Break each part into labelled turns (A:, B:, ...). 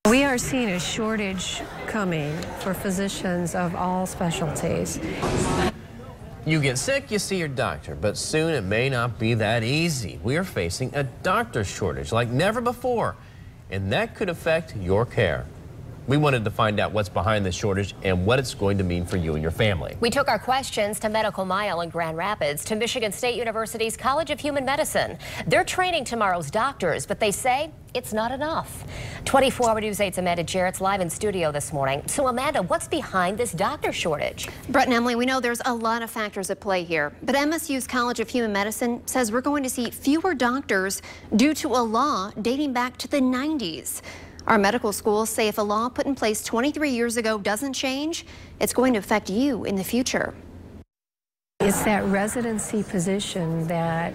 A: We are seeing a shortage coming for physicians of all specialties.
B: You get sick, you see your doctor, but soon it may not be that easy. We are facing a doctor shortage like never before, and that could affect your care. We wanted to find out what's behind this shortage and what it's going to mean for you and your family.
C: We took our questions to Medical Mile in Grand Rapids, to Michigan State University's College of Human Medicine. They're training tomorrow's doctors, but they say it's not enough. 24-hour News 8's Amanda Jarrett's live in studio this morning. So Amanda, what's behind this doctor shortage?
D: Brett and Emily, we know there's a lot of factors at play here, but MSU's College of Human Medicine says we're going to see fewer doctors due to a law dating back to the 90s. Our medical schools say if a law put in place 23 years ago doesn't change, it's going to affect you in the future.
A: It's that residency position that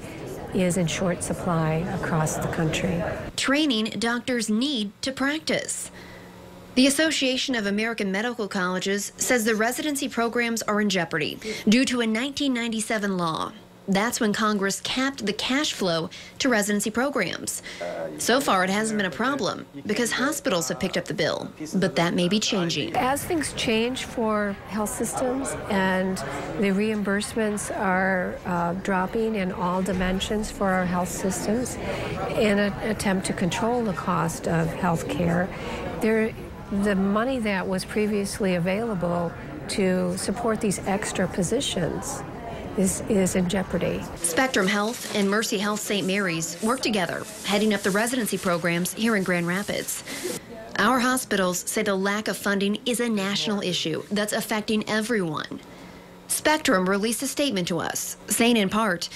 A: is in short supply across the country.
D: Training doctors need to practice. The Association of American Medical Colleges says the residency programs are in jeopardy due to a 1997 law. That's when Congress capped the cash flow to residency programs. So far, it hasn't been a problem because hospitals have picked up the bill, but that may be changing.
A: As things change for health systems and the reimbursements are dropping in all dimensions for our health systems in an attempt to control the cost of health care, the money that was previously available to support these extra positions is in jeopardy.
D: Spectrum Health and Mercy Health St. Mary's work together, heading up the residency programs here in Grand Rapids. Our hospitals say the lack of funding is a national issue that's affecting everyone. Spectrum released a statement to us, saying in part,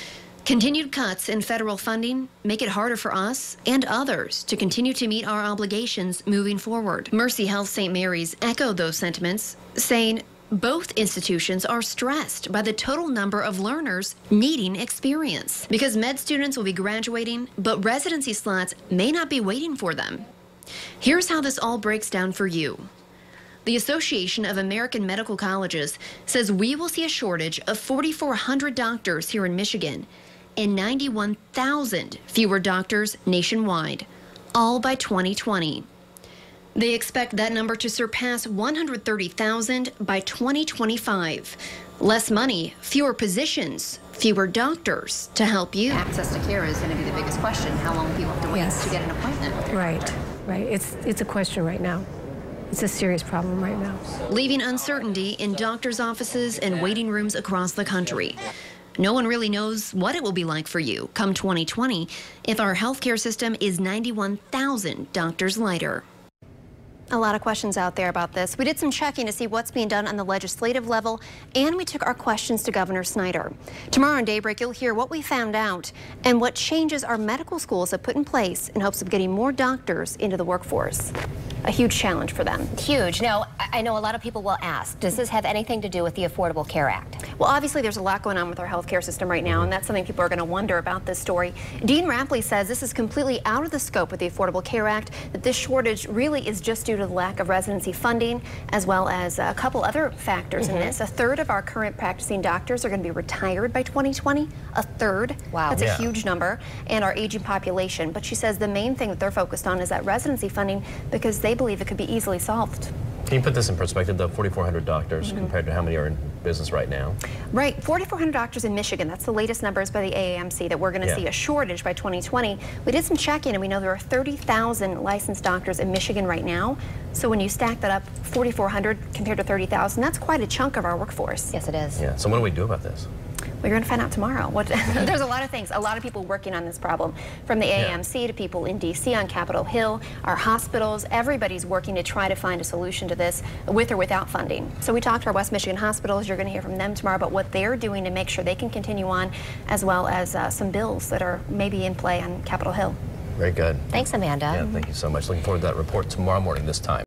D: continued cuts in federal funding make it harder for us and others to continue to meet our obligations moving forward. Mercy Health St. Mary's echoed those sentiments, saying, both institutions are stressed by the total number of learners needing experience because med students will be graduating, but residency slots may not be waiting for them. Here's how this all breaks down for you. The Association of American Medical Colleges says we will see a shortage of 4,400 doctors here in Michigan and 91,000 fewer doctors nationwide, all by 2020. They expect that number to surpass 130,000 by 2025. Less money, fewer positions, fewer doctors to help you.
E: Access to care is going to be the biggest question. How long people have to wait to get an appointment?
A: Right. It's a question right now. It's a serious problem right now.
D: Leaving uncertainty in doctors' offices and waiting rooms across the country. No one really knows what it will be like for you come 2020 if our healthcare system is 91,000 doctors lighter. A lot of questions out there about this. We did some checking to see what's being done on the legislative level, and we took our questions to Governor Snyder. Tomorrow on Daybreak, you'll hear what we found out and what changes our medical schools have put in place in hopes of getting more doctors into the workforce. A huge challenge for them.
C: Huge. Now, I know a lot of people will ask, does this have anything to do with the Affordable Care Act?
D: Well, obviously, there's a lot going on with our healthcare system right now, and that's something people are going to wonder about this story. Dean Rapley says this is completely out of the scope of the Affordable Care Act, that this shortage really is just due to the lack of residency funding, as well as a couple other factors in this. A third of our current practicing doctors are going to be retired by 2020. A third.
C: Wow.
D: That's a huge number. And our aging population. But she says the main thing that they're focused on is that residency funding because they believe it could be easily solved.
B: Can you put this in perspective, though? 4,400 doctors compared to how many are in business right now?
D: Right, 4,400 doctors in Michigan. That's the latest numbers by the AAMC that we're going to see a shortage by 2020. We did some checking, and we know there are 30,000 licensed doctors in Michigan right now. So when you stack that up, 4,400 compared to 30,000, that's quite a chunk of our workforce.
C: Yes, it is.
B: Yeah. So what do we do about this?
D: We're going to find out tomorrow. There's a lot of things, a lot of people working on this problem, from the AAMC to people in D.C. on Capitol Hill, our hospitals. Everybody's working to try to find a solution to this with or without funding. So we talked to our West Michigan hospitals. You're going to hear from them tomorrow about what they're doing to make sure they can continue on, as well as some bills that are maybe in play on Capitol Hill.
B: Very good.
C: Thanks, Amanda.
B: Yeah, thank you so much. Looking forward to that report tomorrow morning this time.